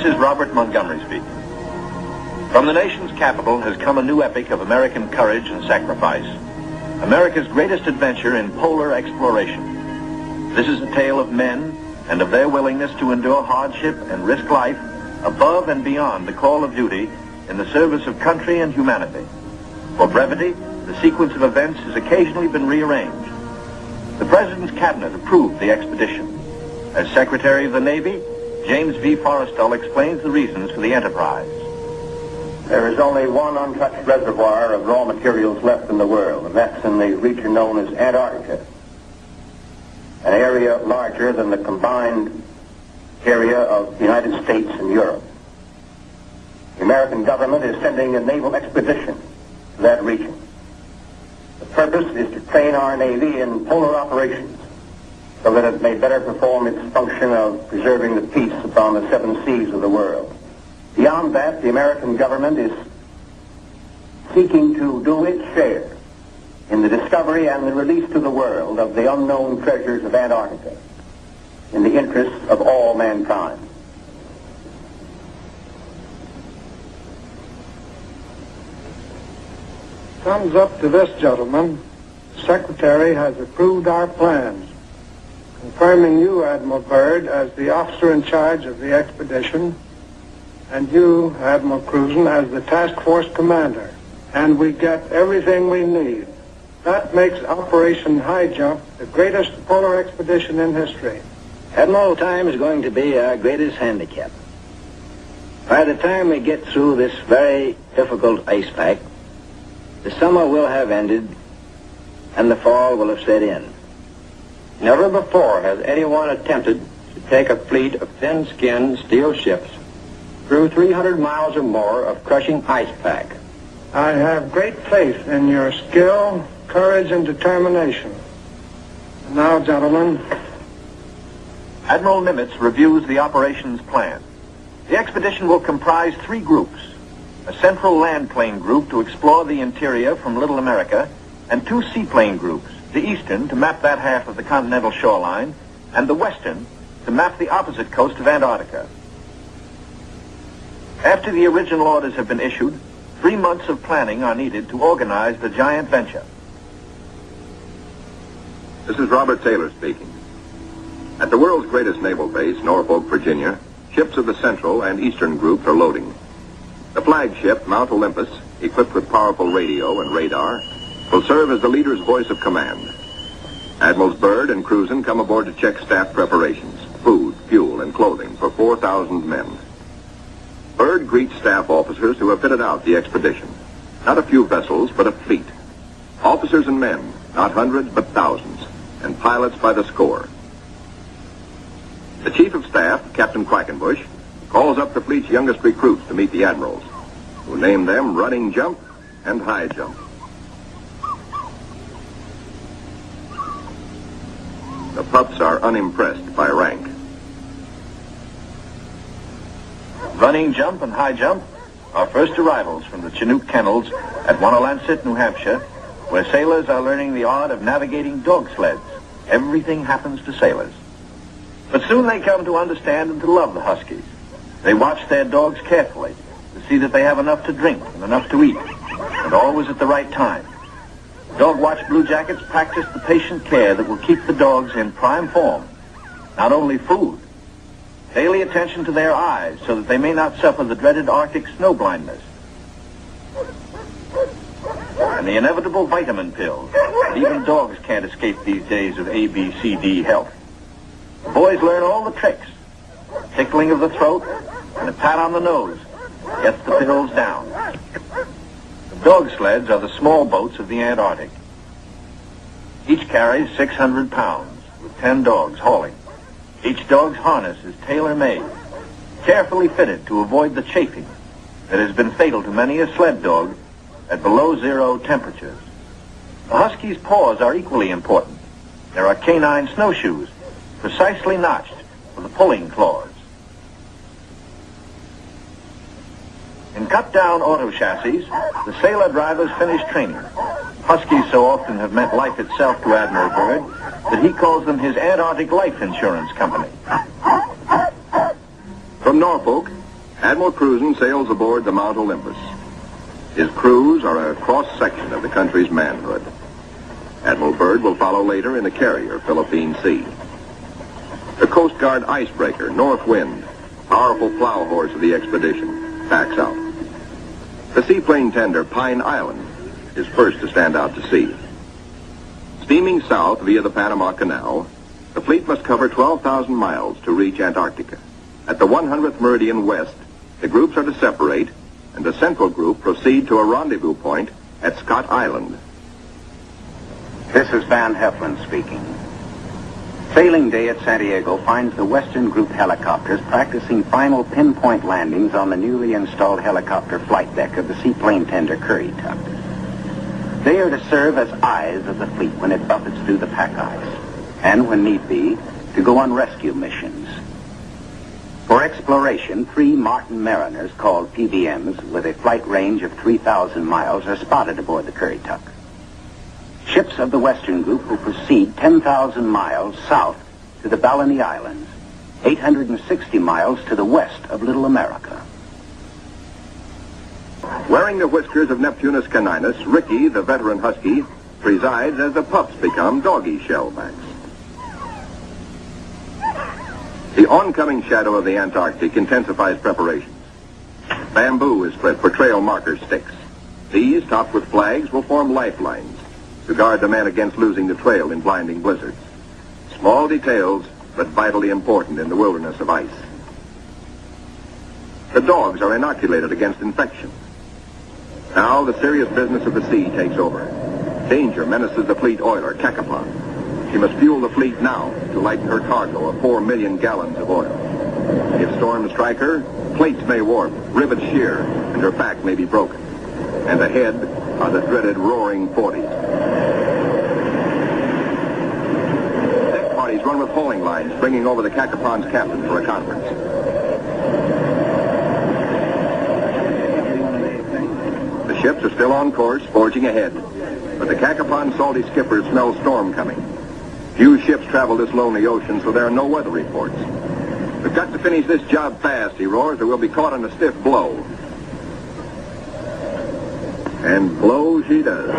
is Robert Montgomery speaking. From the nation's capital has come a new epic of American courage and sacrifice. America's greatest adventure in polar exploration. This is a tale of men and of their willingness to endure hardship and risk life above and beyond the call of duty in the service of country and humanity. For brevity, the sequence of events has occasionally been rearranged. The President's Cabinet approved the expedition. As Secretary of the Navy, James V. Forrestal explains the reasons for the enterprise. There is only one untouched reservoir of raw materials left in the world, and that's in the region known as Antarctica, an area larger than the combined area of the United States and Europe. The American government is sending a naval expedition to that region. The purpose is to train our Navy in polar operations so that it may better perform its function of preserving the peace upon the seven seas of the world. Beyond that, the American government is seeking to do its share in the discovery and the release to the world of the unknown treasures of Antarctica in the interests of all mankind. Thumbs up to this, gentlemen. The Secretary has approved our plans, confirming you, Admiral Byrd, as the officer in charge of the expedition, and you, Admiral Cruzen, as the task force commander. And we get everything we need. That makes Operation High Jump the greatest polar expedition in history. Admiral, time is going to be our greatest handicap. By the time we get through this very difficult ice pack, the summer will have ended and the fall will have set in. Never before has anyone attempted to take a fleet of thin-skinned steel ships through 300 miles or more of crushing ice pack. I have great faith in your skill, courage, and determination. And now, gentlemen. Admiral Nimitz reviews the operations plan. The expedition will comprise 3 groups: a central land plane group to explore the interior from Little America, and 2 seaplane groups, the eastern to map that half of the continental shoreline, and the western to map the opposite coast of Antarctica. After the original orders have been issued, 3 months of planning are needed to organize the giant venture. This is Robert Taylor speaking. At the world's greatest naval base, Norfolk, Virginia, ships of the Central and Eastern groups are loading. The flagship, Mount Olympus, equipped with powerful radio and radar, will serve as the leader's voice of command. Admirals Byrd and Cruzen come aboard to check staff preparations, food, fuel, and clothing for 4,000 men. Byrd greets staff officers who have fitted out the expedition. Not a few vessels, but a fleet. Officers and men, not hundreds, but thousands, and pilots by the score. The Chief of Staff, Captain Quackenbush, calls up the fleet's youngest recruits to meet the admirals, who name them Running Jump and High Jump. The pups are unimpressed by rank. Running Jump and High Jump are first arrivals from the Chinook kennels at Wanalancet, New Hampshire, where sailors are learning the art of navigating dog sleds. Everything happens to sailors. But soon they come to understand and to love the Huskies. They watch their dogs carefully to see that they have enough to drink and enough to eat, and always at the right time. Dog Watch Blue Jackets practice the patient care that will keep the dogs in prime form. Not only food, daily attention to their eyes so that they may not suffer the dreaded Arctic snow blindness. And the inevitable vitamin pills that even dogs can't escape these days of ABCD health. The boys learn all the tricks. Tickling of the throat and a pat on the nose gets the pills down. The dog sleds are the small boats of the Antarctic. Each carries 600 pounds, with 10 dogs hauling. Each dog's harness is tailor-made, carefully fitted to avoid the chafing that has been fatal to many a sled dog at below zero temperatures. The Husky's paws are equally important. There are canine snowshoes, precisely notched for the pulling claws. In cut-down auto chassis, the sailor drivers finish training. Huskies so often have meant life itself to Admiral Byrd that he calls them his Antarctic Life Insurance Company. From Norfolk, Admiral Cruzen sails aboard the Mount Olympus. His crews are a cross-section of the country's manhood. Admiral Byrd will follow later in the carrier Philippine Sea. The Coast Guard icebreaker, North Wind, powerful plow horse of the expedition, backs out. The seaplane tender, Pine Island, is first to stand out to sea. Steaming south via the Panama Canal, the fleet must cover 12,000 miles to reach Antarctica. At the 100th meridian west, the groups are to separate, and the central group proceed to a rendezvous point at Scott Island. This is Van Heflin speaking. Sailing day at Santiago finds the Western Group helicopters practicing final pinpoint landings on the newly installed helicopter flight deck of the seaplane tender Currituck. They are to serve as eyes of the fleet when it buffets through the pack ice, and when need be, to go on rescue missions. For exploration, 3 Martin Mariners, called PBMs, with a flight range of 3,000 miles, are spotted aboard the Currituck. Ships of the Western Group will proceed 10,000 miles south to the Balleny Islands, 860 miles to the west of Little America. Wearing the whiskers of Neptunus caninus, Ricky, the veteran husky, presides as the pups become doggy shellbacks. The oncoming shadow of the Antarctic intensifies preparations. Bamboo is split for trail marker sticks. These, topped with flags, will form lifelines to guard the men against losing the trail in blinding blizzards. Small details, but vitally important in the wilderness of ice. The dogs are inoculated against infection. Now the serious business of the sea takes over. Danger menaces the fleet oiler, Cacapon. She must fuel the fleet now to lighten her cargo of 4 million gallons of oil. If storms strike her, plates may warp, rivets shear, and her back may be broken. And ahead are the dreaded roaring 40s. Deck parties run with hauling lines, bringing over the Cacapon's captain for a conference. The ships are still on course, forging ahead. But the Cacapon's salty skipper smells storm coming. Few ships travel this lonely ocean, so there are no weather reports. We've got to finish this job fast, he roars, or we'll be caught in a stiff blow. And blow she does.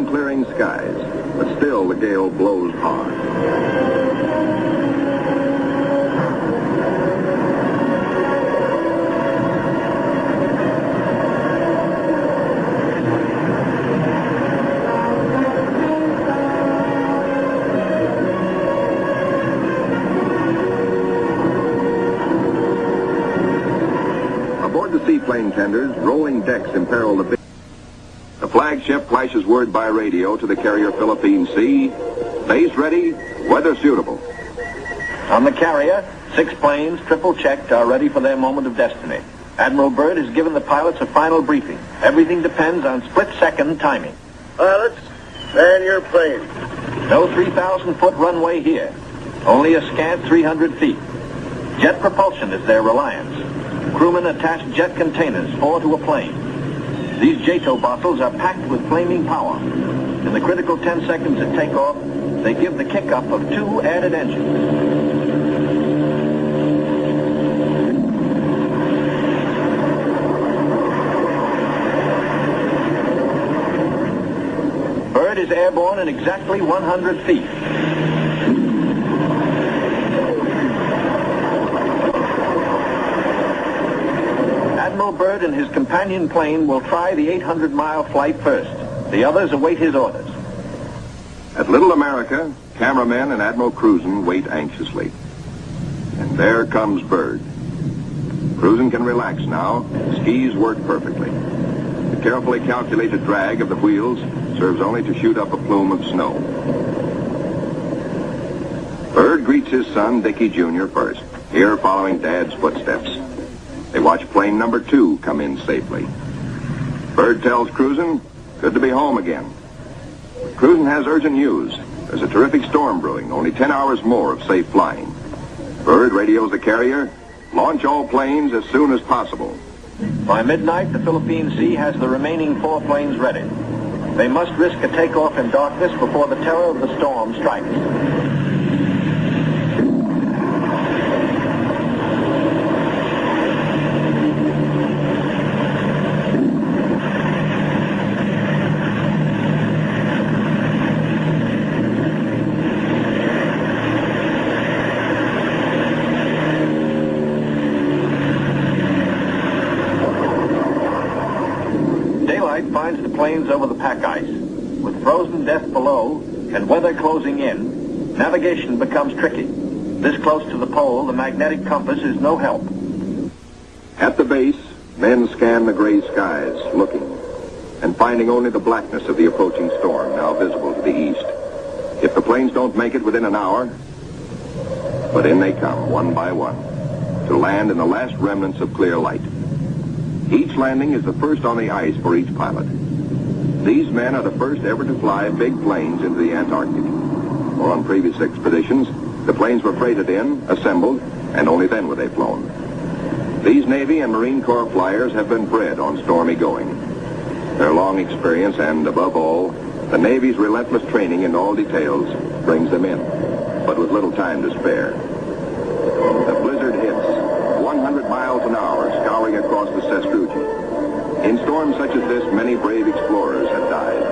Clearing skies, but still the gale blows hard. Aboard the seaplane tenders, rolling decks imperil the big. The flagship flashes word by radio to the carrier Philippine Sea. Base ready, weather suitable. On the carrier, 6 planes, triple-checked, are ready for their moment of destiny. Admiral Byrd has given the pilots a final briefing. Everything depends on split-second timing. Pilots, man your plane. No 3,000-foot runway here. Only a scant 300 feet. Jet propulsion is their reliance. Crewmen attach jet containers, 4 to a plane. These JATO bottles are packed with flaming power. In the critical 10 seconds at takeoff, they give the kick-up of 2 added engines. Byrd is airborne in exactly 100 feet. Admiral Byrd and his companion plane will try the 800-mile flight first. The others await his orders. At Little America, cameramen and Admiral Cruzen wait anxiously. And there comes Byrd. Cruzen can relax now. Skis work perfectly. The carefully calculated drag of the wheels serves only to shoot up a plume of snow. Byrd greets his son, Dickie Jr. first, here following Dad's footsteps. They watch plane number 2 come in safely. Byrd tells Cruzen, good to be home again. But Cruzen has urgent news. There's a terrific storm brewing, only 10 hours more of safe flying. Byrd radios the carrier, launch all planes as soon as possible. By midnight, the Philippine Sea has the remaining 4 planes ready. They must risk a takeoff in darkness before the terror of the storm strikes. Finds the planes over the pack ice. With frozen death below and weather closing in, navigation becomes tricky. This close to the pole, the magnetic compass is no help. At the base, men scan the gray skies, looking, and finding only the blackness of the approaching storm, now visible to the east. If the planes don't make it within an hour, but in they come, one by one, to land in the last remnants of clear light. Each landing is the first on the ice for each pilot. These men are the first ever to fly big planes into the Antarctic. Or on previous expeditions, the planes were freighted in, assembled, and only then were they flown. These Navy and Marine Corps flyers have been bred on stormy going. Their long experience and, above all, the Navy's relentless training in all details brings them in, but with little time to spare. The blizzard hits, 100 miles an hour, scouring across the sastrugi. In storms such as this, many brave explorers have died.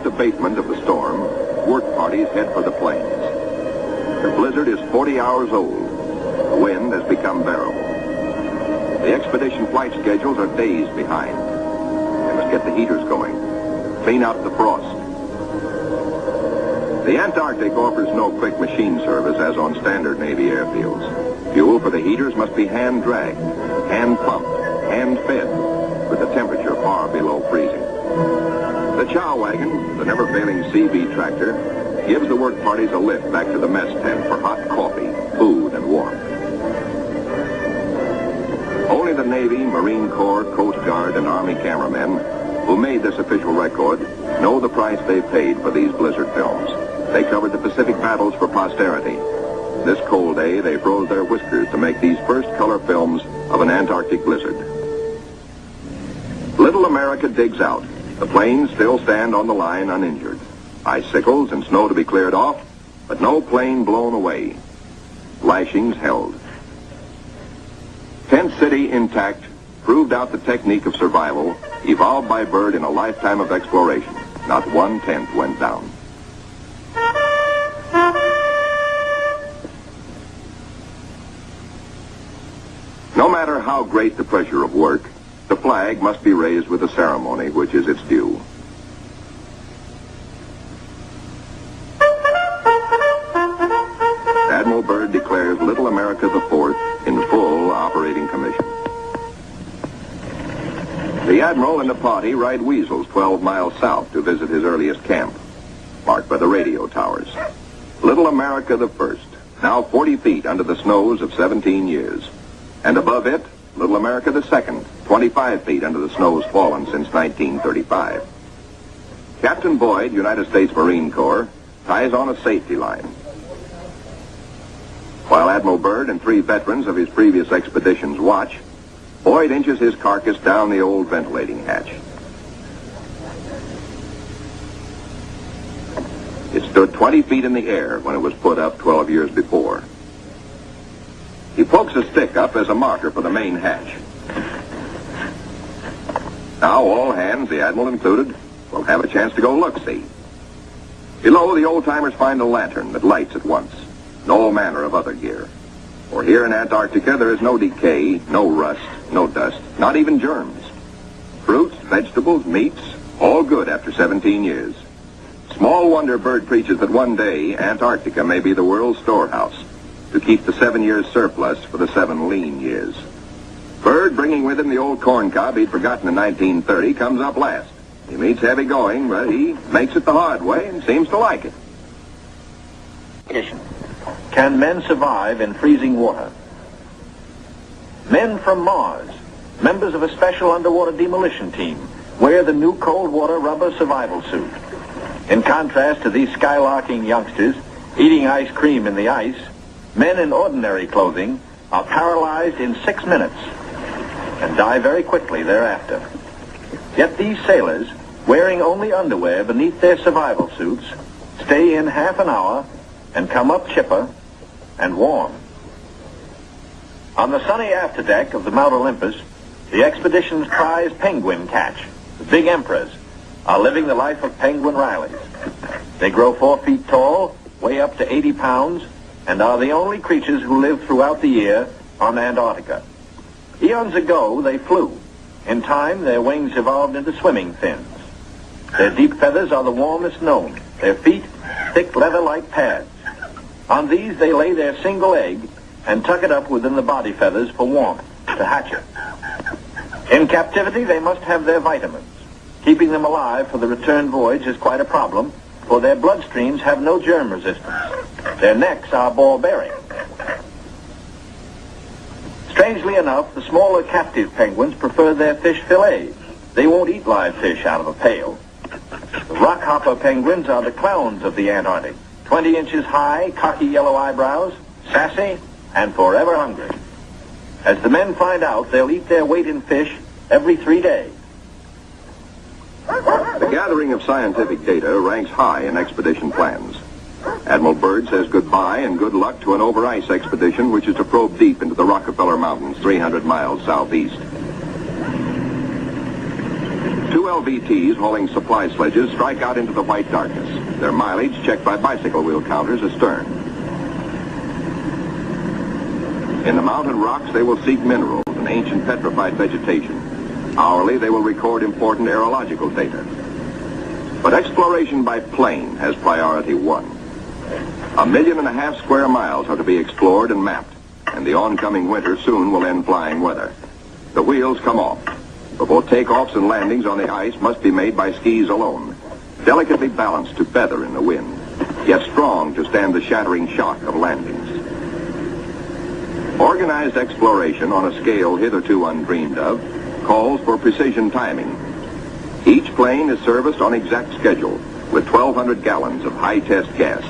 Abatement of the storm, work parties head for the plains. The blizzard is 40 hours old. The wind has become bearable. The expedition flight schedules are days behind. They must get the heaters going, clean out the frost. The Antarctic offers no quick machine service as on standard Navy airfields. Fuel for the heaters must be hand-dragged, hand-pumped, hand-fed, with the temperature far below freezing. The chow wagon, the never-failing CB tractor, gives the work parties a lift back to the mess tent for hot coffee, food, and warmth. Only the Navy, Marine Corps, Coast Guard, and Army cameramen who made this official record know the price they paid for these blizzard films. They covered the Pacific battles for posterity. This cold day, they froze their whiskers to make these first color films of an Antarctic blizzard. Little America digs out. The planes still stand on the line uninjured. Icicles and snow to be cleared off, but no plane blown away. Lashings held. Tent City intact proved out the technique of survival evolved by Byrd in a lifetime of exploration. Not one tent went down. No matter how great the pressure of work, the flag must be raised with a ceremony which is its due. Admiral Byrd declares Little America IV in full operating commission. The Admiral and the party ride Weasels 12 miles south to visit his earliest camp, marked by the radio towers. Little America I, now 40 feet under the snows of 17 years. And above it, Little America II, 25 feet under the snows fallen since 1935. Captain Boyd, United States Marine Corps, ties on a safety line. While Admiral Byrd and 3 veterans of his previous expeditions watch, Boyd inches his carcass down the old ventilating hatch. It stood 20 feet in the air when it was put up 12 years before. He pokes a stick up as a marker for the main hatch. Now all hands, the Admiral included, will have a chance to go look-see. Below, the old-timers find a lantern that lights at once. No manner of other gear. For here in Antarctica, there is no decay, no rust, no dust, not even germs. Fruits, vegetables, meats, all good after 17 years. Small wonder Byrd preaches that one day Antarctica may be the world's storehouse to keep the 7 years surplus for the 7 lean years. Byrd, bringing with him the old corn cob he'd forgotten in 1930, comes up last. He meets heavy going, but he makes it the hard way and seems to like it. Can men survive in freezing water? Men from Mars, members of a special underwater demolition team, wear the new cold water rubber survival suit. In contrast to these skylarking youngsters eating ice cream in the ice, men in ordinary clothing are paralyzed in 6 minutes and die very quickly thereafter. Yet these sailors, wearing only underwear beneath their survival suits, stay in half an hour and come up chipper and warm. On the sunny afterdeck of the Mount Olympus, the expedition's prize penguin catch, the big emperors, are living the life of penguin Rileys. They grow 4 feet tall, weigh up to 80 pounds, and are the only creatures who live throughout the year on Antarctica. Eons ago, they flew. In time, their wings evolved into swimming fins. Their deep feathers are the warmest known. Their feet, thick leather-like pads. On these, they lay their single egg and tuck it up within the body feathers for warmth, to hatch it. In captivity, they must have their vitamins. Keeping them alive for the return voyage is quite a problem, for their bloodstreams have no germ resistance. Their necks are ball-bearing. Strangely enough, the smaller captive penguins prefer their fish fillets. They won't eat live fish out of a pail. The rockhopper penguins are the clowns of the Antarctic. 20 inches high, cocky yellow eyebrows, sassy, and forever hungry. As the men find out, they'll eat their weight in fish every 3 days. The gathering of scientific data ranks high in expedition plans. Admiral Byrd says goodbye and good luck to an over-ice expedition which is to probe deep into the Rockefeller Mountains, 300 miles southeast. 2 LVTs hauling supply sledges strike out into the white darkness, their mileage checked by bicycle wheel counters astern. In the mountain rocks, they will seek minerals and ancient petrified vegetation. Hourly, they will record important aerological data. But exploration by plane has priority 1. 1.5 million square miles are to be explored and mapped, and the oncoming winter soon will end flying weather. The wheels come off. For both takeoffs and landings on the ice must be made by skis alone, delicately balanced to feather in the wind, yet strong to stand the shattering shock of landings. Organized exploration on a scale hitherto undreamed of calls for precision timing. Each plane is serviced on exact schedule with 1,200 gallons of high-test gas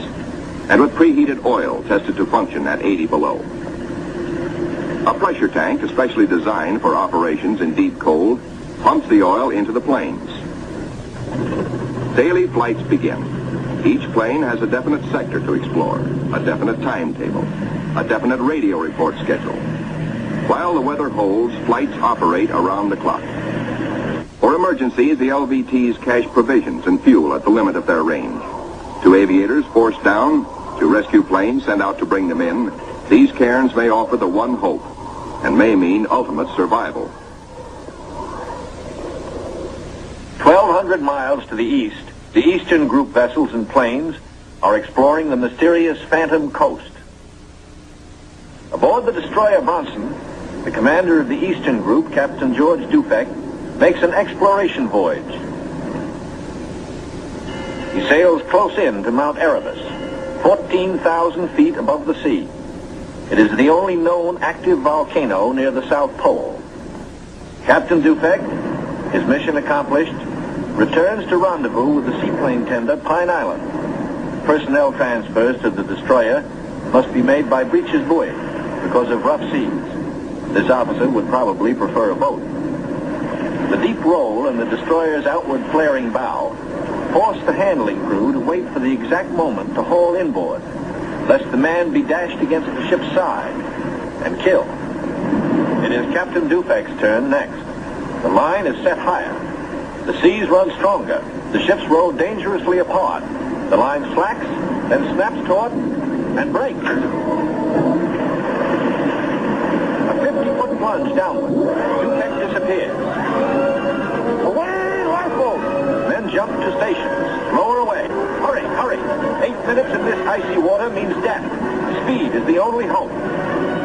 and with preheated oil tested to function at 80 below. A pressure tank, especially designed for operations in deep cold, pumps the oil into the planes. Daily flights begin. Each plane has a definite sector to explore, a definite timetable, a definite radio report schedule. While the weather holds, flights operate around the clock. For emergencies, the LVTs cache provisions and fuel at the limit of their range. To aviators forced down, to rescue planes sent out to bring them in, these cairns may offer the one hope and may mean ultimate survival. 1,200 miles to the east, the Eastern Group vessels and planes are exploring the mysterious Phantom Coast. Aboard the destroyer Bronson, the commander of the Eastern Group, Captain George Dufek, makes an exploration voyage. He sails close in to Mount Erebus, 14,000 feet above the sea. It is the only known active volcano near the South Pole. Captain Dufek, his mission accomplished, returns to rendezvous with the seaplane tender Pine Island. Personnel transfers to the destroyer must be made by breeches buoy because of rough seas. This officer would probably prefer a boat. The deep roll in the destroyer's outward flaring bow force the handling crew to wait for the exact moment to haul inboard, lest the man be dashed against the ship's side and killed. It is Captain Dufek's turn next. The line is set higher. The seas run stronger. The ships row dangerously apart. The line slacks, then snaps taut, and breaks. A 50-foot plunge downward. Dufek disappears. Away, lifeboat! Men jump to stations. Lower away. Hurry, hurry. 8 minutes in this icy water means death. Speed is the only hope.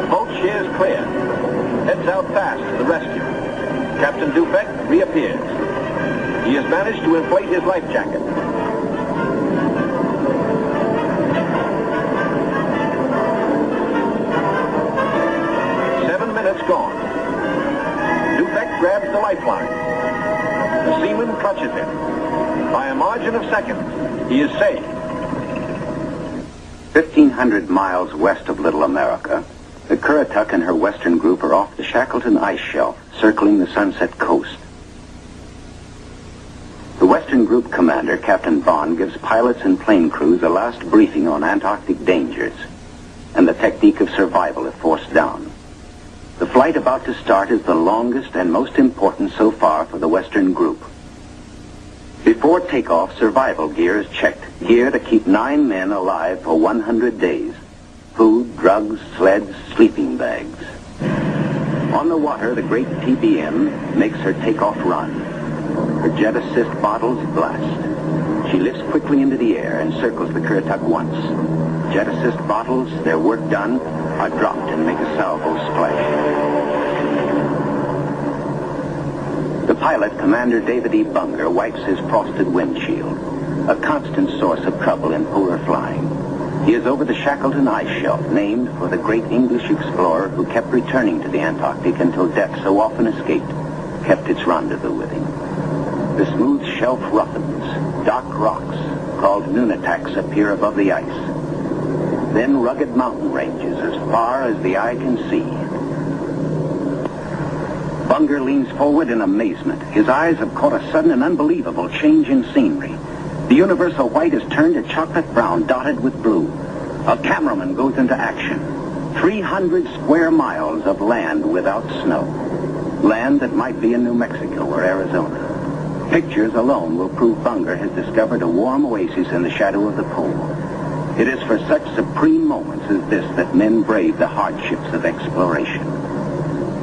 Boat sheers clear. Heads out fast to the rescue. Captain Dufek reappears. He has managed to inflate his life jacket. Gone. Dufek grabs the lifeline. The seaman clutches it. By a margin of seconds, he is safe. 1,500 miles west of Little America, the Currituck and her western group are off the Shackleton ice shelf, circling the Sunset Coast. The western group commander, Captain Bond, gives pilots and plane crews a last briefing on Antarctic dangers and the technique of survival if forced down. The flight about to start is the longest and most important so far for the Western group. Before takeoff, survival gear is checked. Gear to keep 9 men alive for 100 days. Food, drugs, sleds, sleeping bags. On the water, the great TBM makes her takeoff run. Her jet assist bottles blast. She lifts quickly into the air and circles the Currituck once. Jet assist bottles, their work done, are dropped and make a salvo splash. The pilot, Commander David E. Bunger, wipes his frosted windshield, a constant source of trouble in polar flying. He is over the Shackleton ice shelf, named for the great English explorer who kept returning to the Antarctic until death, so often escaped, kept its rendezvous with him. The smooth shelf roughens. Dark rocks, called nunataks, appear above the ice. Then rugged mountain ranges as far as the eye can see. Bunger leans forward in amazement. His eyes have caught a sudden and unbelievable change in scenery. The universal white has turned to chocolate brown, dotted with blue. A cameraman goes into action. 300 square miles of land without snow. Land that might be in New Mexico or Arizona. Pictures alone will prove Bunger has discovered a warm oasis in the shadow of the pole. It is for such supreme moments as this that men brave the hardships of exploration.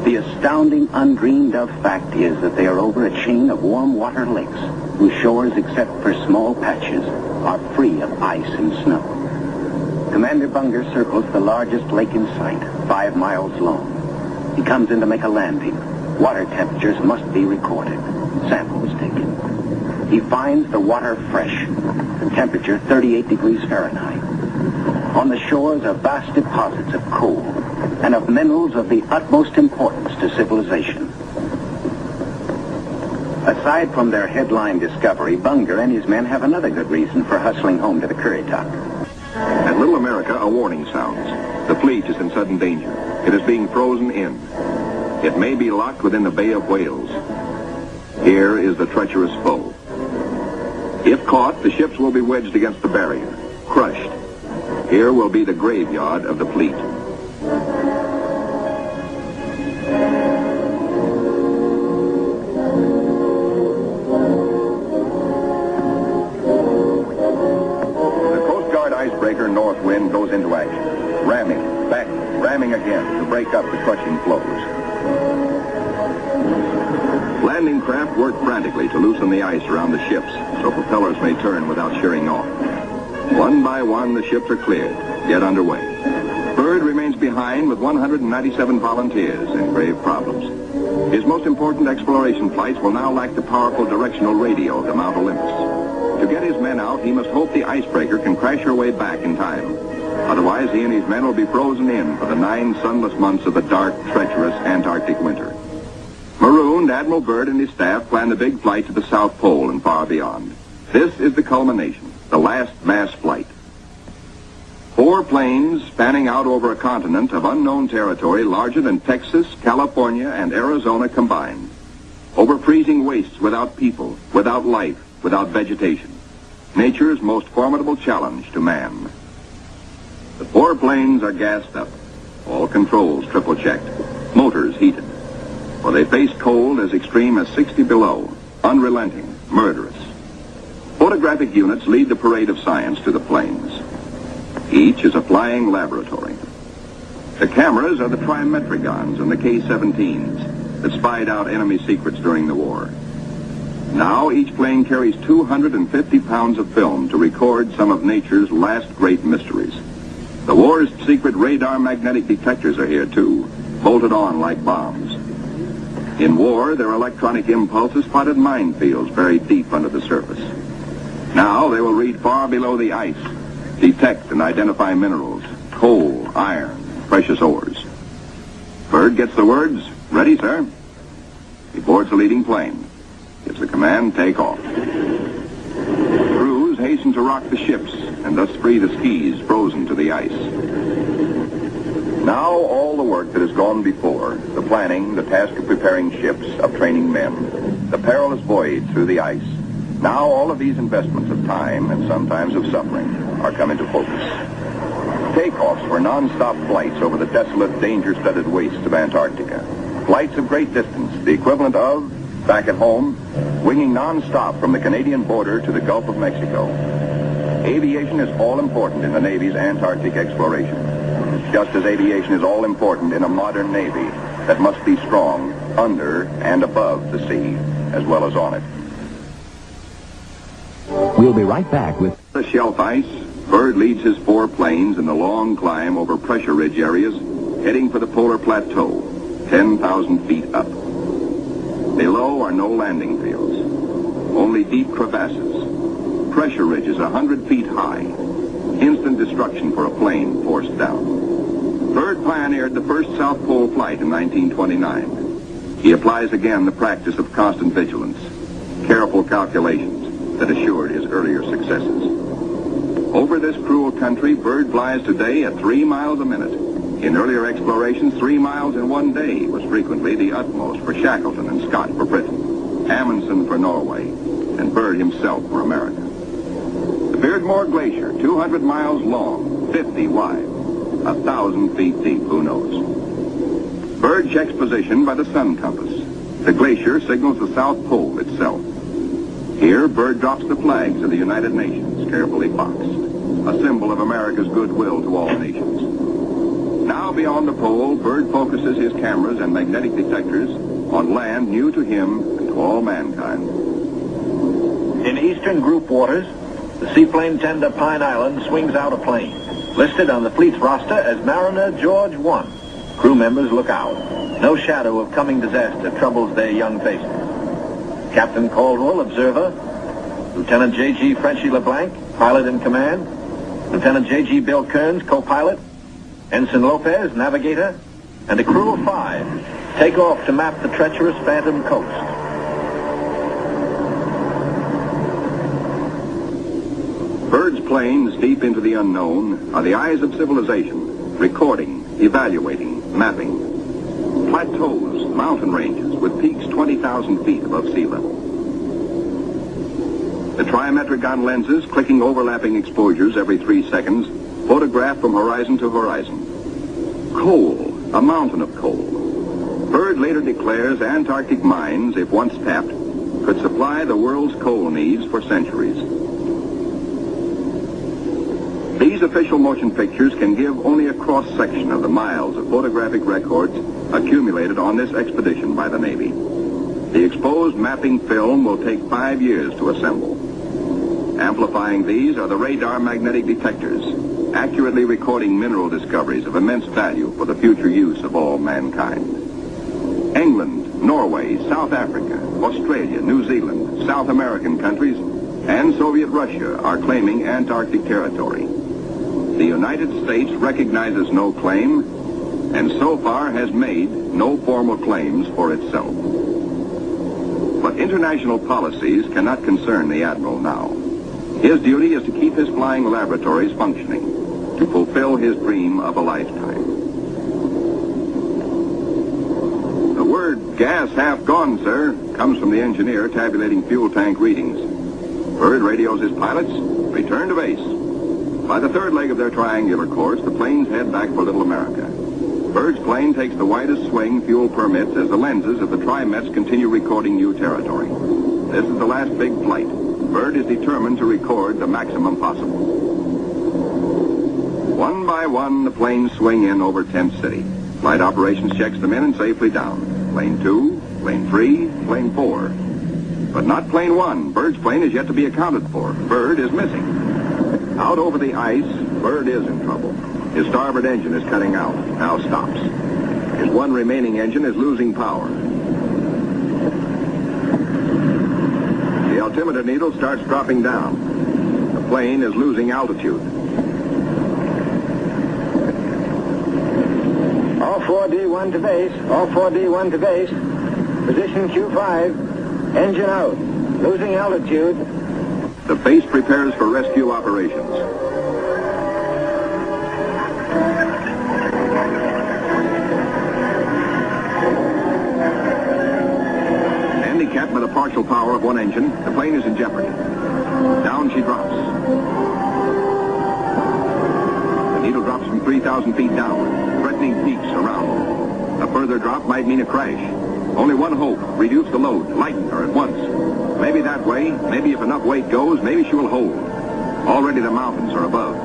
The astounding, undreamed of fact is that they are over a chain of warm water lakes whose shores, except for small patches, are free of ice and snow. Commander Bunger circles the largest lake in sight, 5 miles long. He comes in to make a landing. Water temperatures must be recorded. Samples taken. He finds the water fresh. The temperature 38 degrees Fahrenheit. On the shores are vast deposits of coal and of minerals of the utmost importance to civilization. Aside from their headline discovery, Bunger and his men have another good reason for hustling home to the Currituck. At Little America, a warning sounds. The fleet is in sudden danger. It is being frozen in. It may be locked within the Bay of Whales. Here is the treacherous foe. If caught, the ships will be wedged against the barrier, crushed. Here will be the graveyard of the fleet. The Coast Guard icebreaker Northwind goes into action, ramming, backing, ramming again to break up the crushing floes. Landing craft work frantically to loosen the ice around the ships so propellers may turn without shearing off. One by one, the ships are cleared, get underway. Byrd remains behind with 197 volunteers in grave problems. His most important exploration flights will now lack the powerful directional radio to Mount Olympus. To get his men out, he must hope the icebreaker can crash her way back in time. Otherwise, he and his men will be frozen in for the 9 sunless months of the dark, treacherous Antarctic winter. Marooned, Admiral Byrd and his staff plan the big flight to the South Pole and far beyond. This is the culmination, the last mass flight. 4 planes spanning out over a continent of unknown territory larger than Texas, California, and Arizona combined. Over freezing wastes without people, without life, without vegetation. nature's most formidable challenge to man. The 4 planes are gassed up, all controls triple checked, motors heated, for they face cold as extreme as 60 below, unrelenting, murderous. Photographic units lead the parade of science to the planes. Each is a flying laboratory. The cameras are the trimetricons and the K-17s that spied out enemy secrets during the war. Now each plane carries 250 pounds of film to record some of nature's last great mysteries. The war's secret radar magnetic detectors are here too, bolted on like bombs. In war, their electronic impulses spotted minefields buried deep under the surface. Now they will read far below the ice, detect and identify minerals, coal, iron, precious ores. Byrd gets the words, "Ready, sir." He boards the leading plane, gives the command, "Take off." Crews hasten to rock the ships and thus free the skis frozen to the ice. Now all the work that has gone before, the planning, the task of preparing ships, of training men, the perilous voyage through the ice, now all of these investments of time and sometimes of suffering are come into focus. Takeoffs were non-stop flights over the desolate, danger-studded wastes of Antarctica. Flights of great distance, the equivalent of, back at home, winging non-stop from the Canadian border to the Gulf of Mexico. Aviation is all important in the Navy's Antarctic exploration, just as aviation is all important in a modern Navy that must be strong under and above the sea, as well as on it. We'll be right back with The shelf ice. Byrd leads his 4 planes in the long climb over pressure ridge areas, heading for the polar plateau, 10,000 feet up. Below are no landing fields, only deep crevasses, pressure ridges 100 feet high, instant destruction for a plane forced down. Byrd pioneered the first South Pole flight in 1929. He applies again the practice of constant vigilance, careful calculations that assured his earlier successes. Over this cruel country, Byrd flies today at 3 miles a minute. In earlier explorations, 3 miles in one day was frequently the utmost for Shackleton and Scott for Britain, Amundsen for Norway, and Byrd himself for America. The Beardmore Glacier, 200 miles long, 50 wide, 1,000 feet deep, who knows? Byrd checks position by the sun compass. The glacier signals the South Pole itself. Here, Byrd drops the flags of the United Nations, carefully boxed, a symbol of America's goodwill to all nations. Now beyond the pole, Byrd focuses his cameras and magnetic detectors on land new to him and to all mankind. In eastern group waters, the seaplane tender Pine Island swings out a plane, listed on the fleet's roster as Mariner George 1. Crew members look out. No shadow of coming disaster troubles their young faces. Captain Caldwell, observer. Lieutenant J.G. Frenchy LeBlanc, pilot in command. Lieutenant J.G. Bill Kearns, co-pilot. Ensign Lopez, navigator. And a crew of 5 take off to map the treacherous Phantom coast. Byrd's planes, deep into the unknown, are the eyes of civilization, recording, evaluating, mapping. Plateaus, mountain ranges with peaks 20,000 feet above sea level. The trimetricon lenses, clicking overlapping exposures every 3 seconds, photograph from horizon to horizon. Coal, a mountain of coal. Byrd later declares Antarctic mines, if once tapped, could supply the world's coal needs for centuries. These official motion pictures can give only a cross-section of the miles of photographic records accumulated on this expedition by the Navy. The exposed mapping film will take 5 years to assemble. Amplifying these are the radar magnetic detectors, accurately recording mineral discoveries of immense value for the future use of all mankind. England, Norway, South Africa, Australia, New Zealand, South American countries, and Soviet Russia are claiming Antarctic territory. The United States recognizes no claim, and so far has made no formal claims for itself. But international policies cannot concern the Admiral now. His duty is to keep his flying laboratories functioning, to fulfill his dream of a lifetime. The word "gas half gone, sir," comes from the engineer tabulating fuel tank readings. Bird radios his pilots, return to base. By the third leg of their triangular course, the planes head back for Little America. Bird's plane takes the widest swing fuel permits as the lenses of the Trimets continue recording new territory. This is the last big flight. Bird is determined to record the maximum possible. One by one, the planes swing in over Tent City. Flight operations checks them in and safely down. Plane 2, plane 3, plane 4. But not plane 1. Bird's plane is yet to be accounted for. Bird is missing. Out over the ice, Bird is in trouble. His starboard engine is cutting out, now stops. His one remaining engine is losing power. The altimeter needle starts dropping down. The plane is losing altitude. All 4D1 to base. All 4D1 to base. Position Q5. Engine out. Losing altitude. The base prepares for rescue operations. Handicapped by the partial power of one engine, the plane is in jeopardy. Down she drops. The needle drops from 3,000 feet downward, threatening peaks around. A further drop might mean a crash. Only one hope: reduce the load, lighten her at once. Maybe that way, maybe if enough weight goes, maybe she will hold. Already the mountains are above.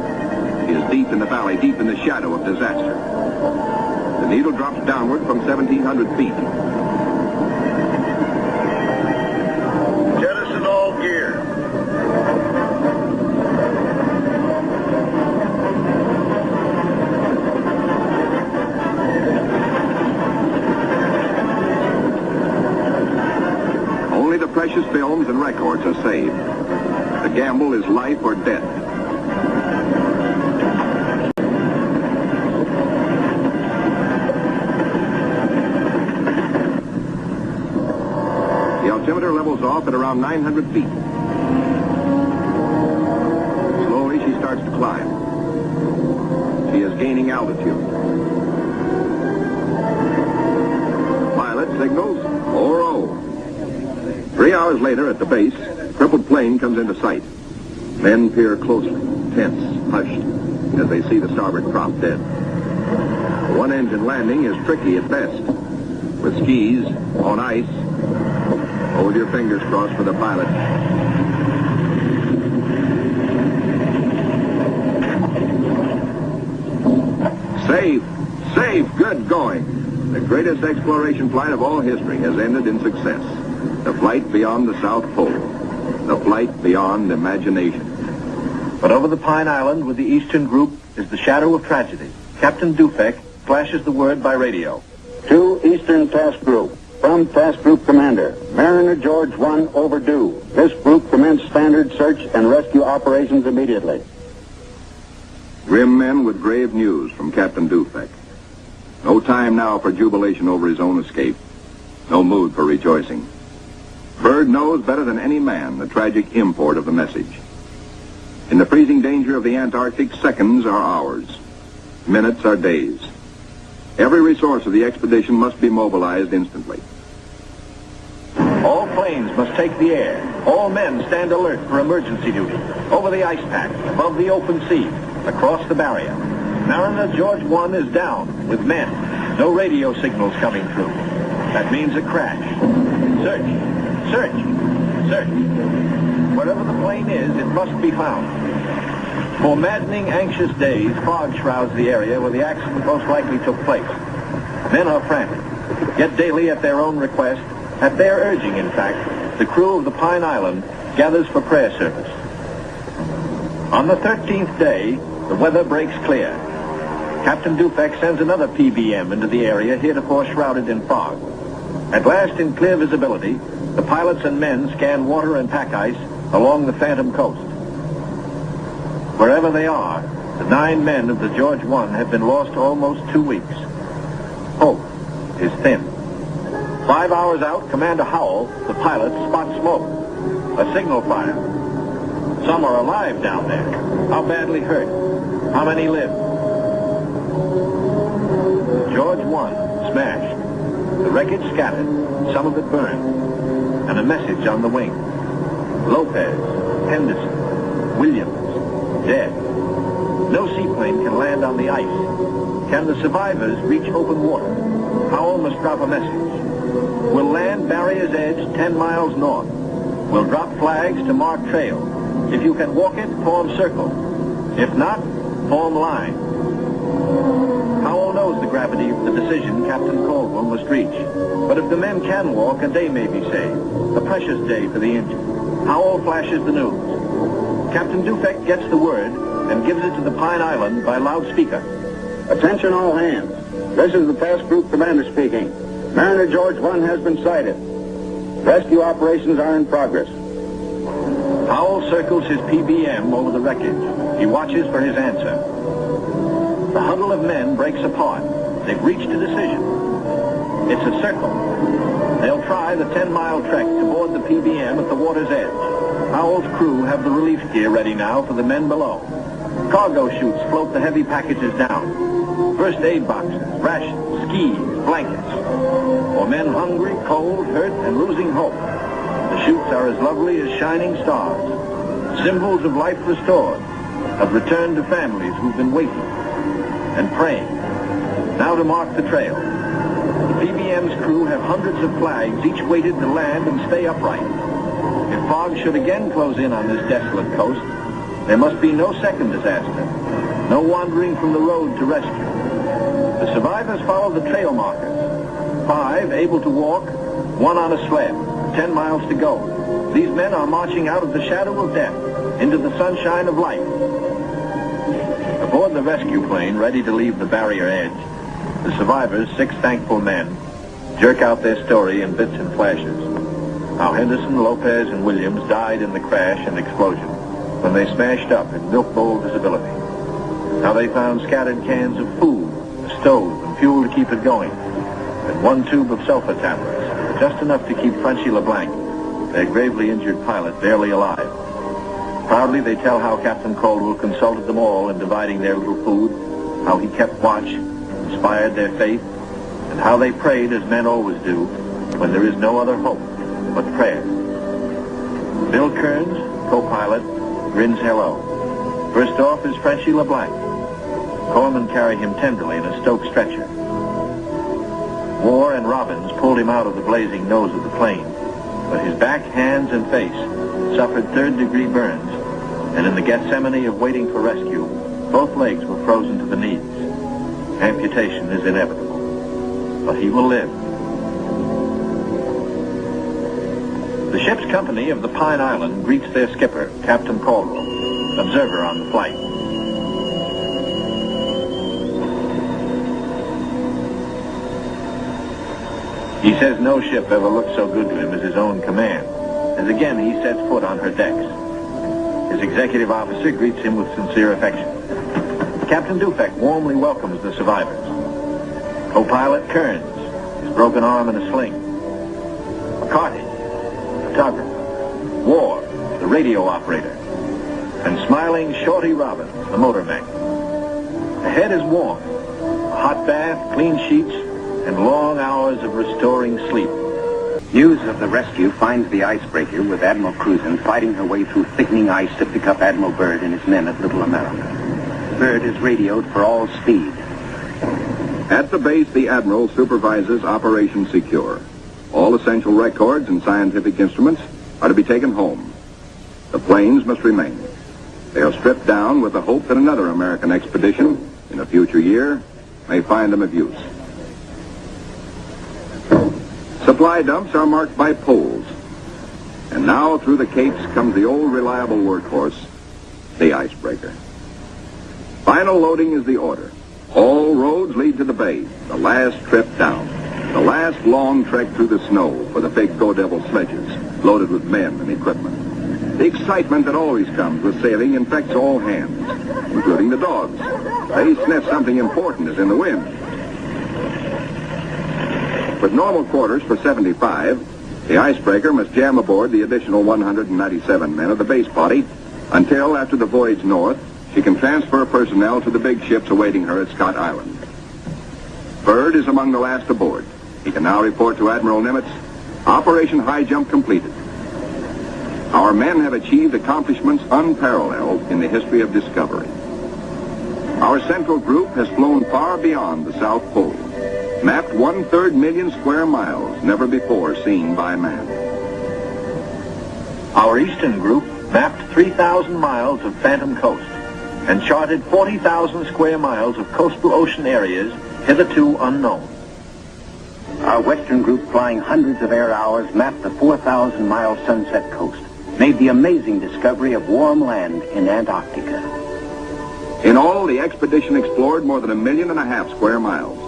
She is deep in the valley, deep in the shadow of disaster. The needle drops downward from 1,700 feet. Jettison all gear. Only the precious films and records are saved. The gamble is life or death. The altimeter levels off at around 900 feet. Slowly she starts to climb. She is gaining altitude. Pilot signals 4-0. 3 hours later at the base, the crippled plane comes into sight. Men peer closely, tense, hushed, as they see the starboard prop dead. The one-engine landing is tricky at best. With skis, on ice, hold your fingers crossed for the pilot. Safe, safe, good going. The greatest exploration flight of all history has ended in success. The flight beyond the South Pole. The flight beyond imagination. But over the Pine Island with the Eastern Group is the shadow of tragedy. Captain Dufek flashes the word by radio. To Eastern Task Group. From Task Group Commander, Mariner George 1 overdue. This group commence standard search and rescue operations immediately. Grim men with grave news from Captain Dufek. No time now for jubilation over his own escape. No mood for rejoicing. Bird knows better than any man the tragic import of the message. In the freezing danger of the Antarctic, seconds are hours. Minutes are days. Every resource of the expedition must be mobilized instantly. All planes must take the air. All men stand alert for emergency duty. Over the ice pack, above the open sea, across the barrier. Mariner George 1 is down with men. No radio signals coming through. That means a crash. Search. Search. Search. Wherever the plane is, it must be found. For maddening, anxious days, fog shrouds the area where the accident most likely took place. Men are frantic. Yet daily, at their own request, at their urging, in fact, the crew of the Pine Island gathers for prayer service. On the 13th day, the weather breaks clear. Captain Dufek sends another PBM into the area heretofore shrouded in fog. At last, in clear visibility, the pilots and men scan water and pack ice along the Phantom Coast. Wherever they are, the 9 men of the George 1 have been lost almost 2 weeks. Hope is thin. 5 hours out, Commander Howell, the pilot, spots smoke. A signal fire. Some are alive down there. How badly hurt? How many live? George 1 smashed. The wreckage scattered, some of it burned. And a message on the wing. Lopez, Henderson, Williams, dead. No seaplane can land on the ice. Can the survivors reach open water? Howell must drop a message. We'll land Barrier's Edge 10 miles north. We'll drop flags to mark trail. If you can walk it, form circle. If not, form line. Howell knows the gravity of the decision Captain Caldwell must reach. But if the men can walk, a day may be saved. A precious day for the injured. Howell flashes the news. Captain Dufek gets the word and gives it to the Pine Island by loudspeaker. Attention all hands. This is the task group commander speaking. Mariner George 1 has been sighted. Rescue operations are in progress. Howell circles his PBM over the wreckage. He watches for his answer. The huddle of men breaks apart. They've reached a decision. It's a circle. They'll try the 10-mile trek to board the PBM at the water's edge. Howell's crew have the relief gear ready now for the men below. Cargo chutes float the heavy packages down. First aid boxes, rations, skis, blankets. For men hungry, cold, hurt, and losing hope. The chutes are as lovely as shining stars. Symbols of life restored, of return to families who've been waiting and praying. Now to mark the trail. The PBM's crew have hundreds of flags, each weighted to land and stay upright. If fog should again close in on this desolate coast, there must be no second disaster, no wandering from the road to rescue. The survivors follow the trail markers. 5 able to walk, 1 on a sled, 10 miles to go. These men are marching out of the shadow of death into the sunshine of life. Aboard the rescue plane, ready to leave the barrier edge, the survivors, 6 thankful men, jerk out their story in bits and flashes. How Henderson, Lopez, and Williams died in the crash and explosion when they smashed up in milk bowl visibility. How they found scattered cans of food, a stove, and fuel to keep it going, and 1 tube of sulfur tablets, just enough to keep Frenchy LeBlanc, their gravely injured pilot, barely alive. Proudly they tell how Captain Caldwell consulted them all in dividing their little food, how he kept watch, inspired their faith, and how they prayed as men always do when there is no other hope but prayer. Bill Kearns, co-pilot, grins hello. First off is Frenchy LeBlanc. Corpsmen carry him tenderly in a Stoke stretcher. Moore and Robbins pulled him out of the blazing nose of the plane, but his back, hands, and face suffered third-degree burns, and in the Gethsemane of waiting for rescue, both legs were frozen to the knees. Amputation is inevitable, but he will live. The ship's company of the Pine Island greets their skipper, Captain Caldwell, observer on the flight. He says no ship ever looked so good to him as his own command, as again he sets foot on her decks. His executive officer greets him with sincere affection. Captain Dufek warmly welcomes the survivors. Co-pilot Kearns, his broken arm in a sling. McCarty, photographer. Ward, the radio operator. And smiling Shorty Robbins, the motorman. The head is warm. A hot bath, clean sheets, and long hours of restoring sleep. News of the rescue finds the icebreaker with Admiral Cruzen fighting her way through thickening ice to pick up Admiral Byrd and his men at Little America. Byrd is radioed for all speed. At the base, the Admiral supervises Operation Secure. All essential records and scientific instruments are to be taken home. The planes must remain. They are stripped down with the hope that another American expedition in a future year may find them of use. Supply dumps are marked by poles. And now through the capes comes the old reliable workhorse, the icebreaker. Final loading is the order. All roads lead to the bay, the last trip down. The last long trek through the snow for the big Go Devil sledges, loaded with men and equipment. The excitement that always comes with sailing infects all hands, including the dogs. They sniff something important is in the wind. With normal quarters for 75, the icebreaker must jam aboard the additional 197 men of the base body until, after the voyage north, she can transfer personnel to the big ships awaiting her at Scott Island. Byrd is among the last aboard. He can now report to Admiral Nimitz, Operation High Jump completed. Our men have achieved accomplishments unparalleled in the history of discovery. Our central group has flown far beyond the South Pole, mapped 1/3 million square miles never before seen by man. Our eastern group mapped 3,000 miles of phantom coast and charted 40,000 square miles of coastal ocean areas hitherto unknown. Our western group, flying hundreds of air hours, mapped the 4,000-mile Sunset Coast, made the amazing discovery of warm land in Antarctica. In all, the expedition explored more than 1.5 million square miles.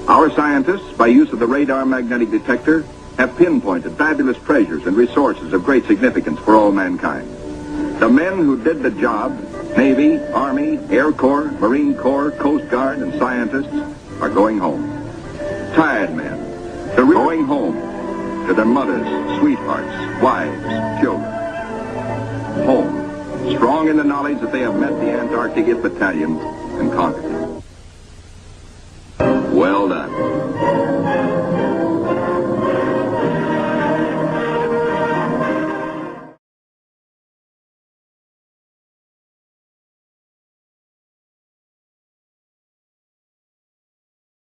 Our scientists, by use of the radar magnetic detector, have pinpointed fabulous treasures and resources of great significance for all mankind. The men who did the job, Navy, Army, Air Corps, Marine Corps, Coast Guard, and scientists, are going home. Tired men, they're going home to their mothers, sweethearts, wives, children. Home, strong in the knowledge that they have met the Antarctic Battalion and conquered it. Well done.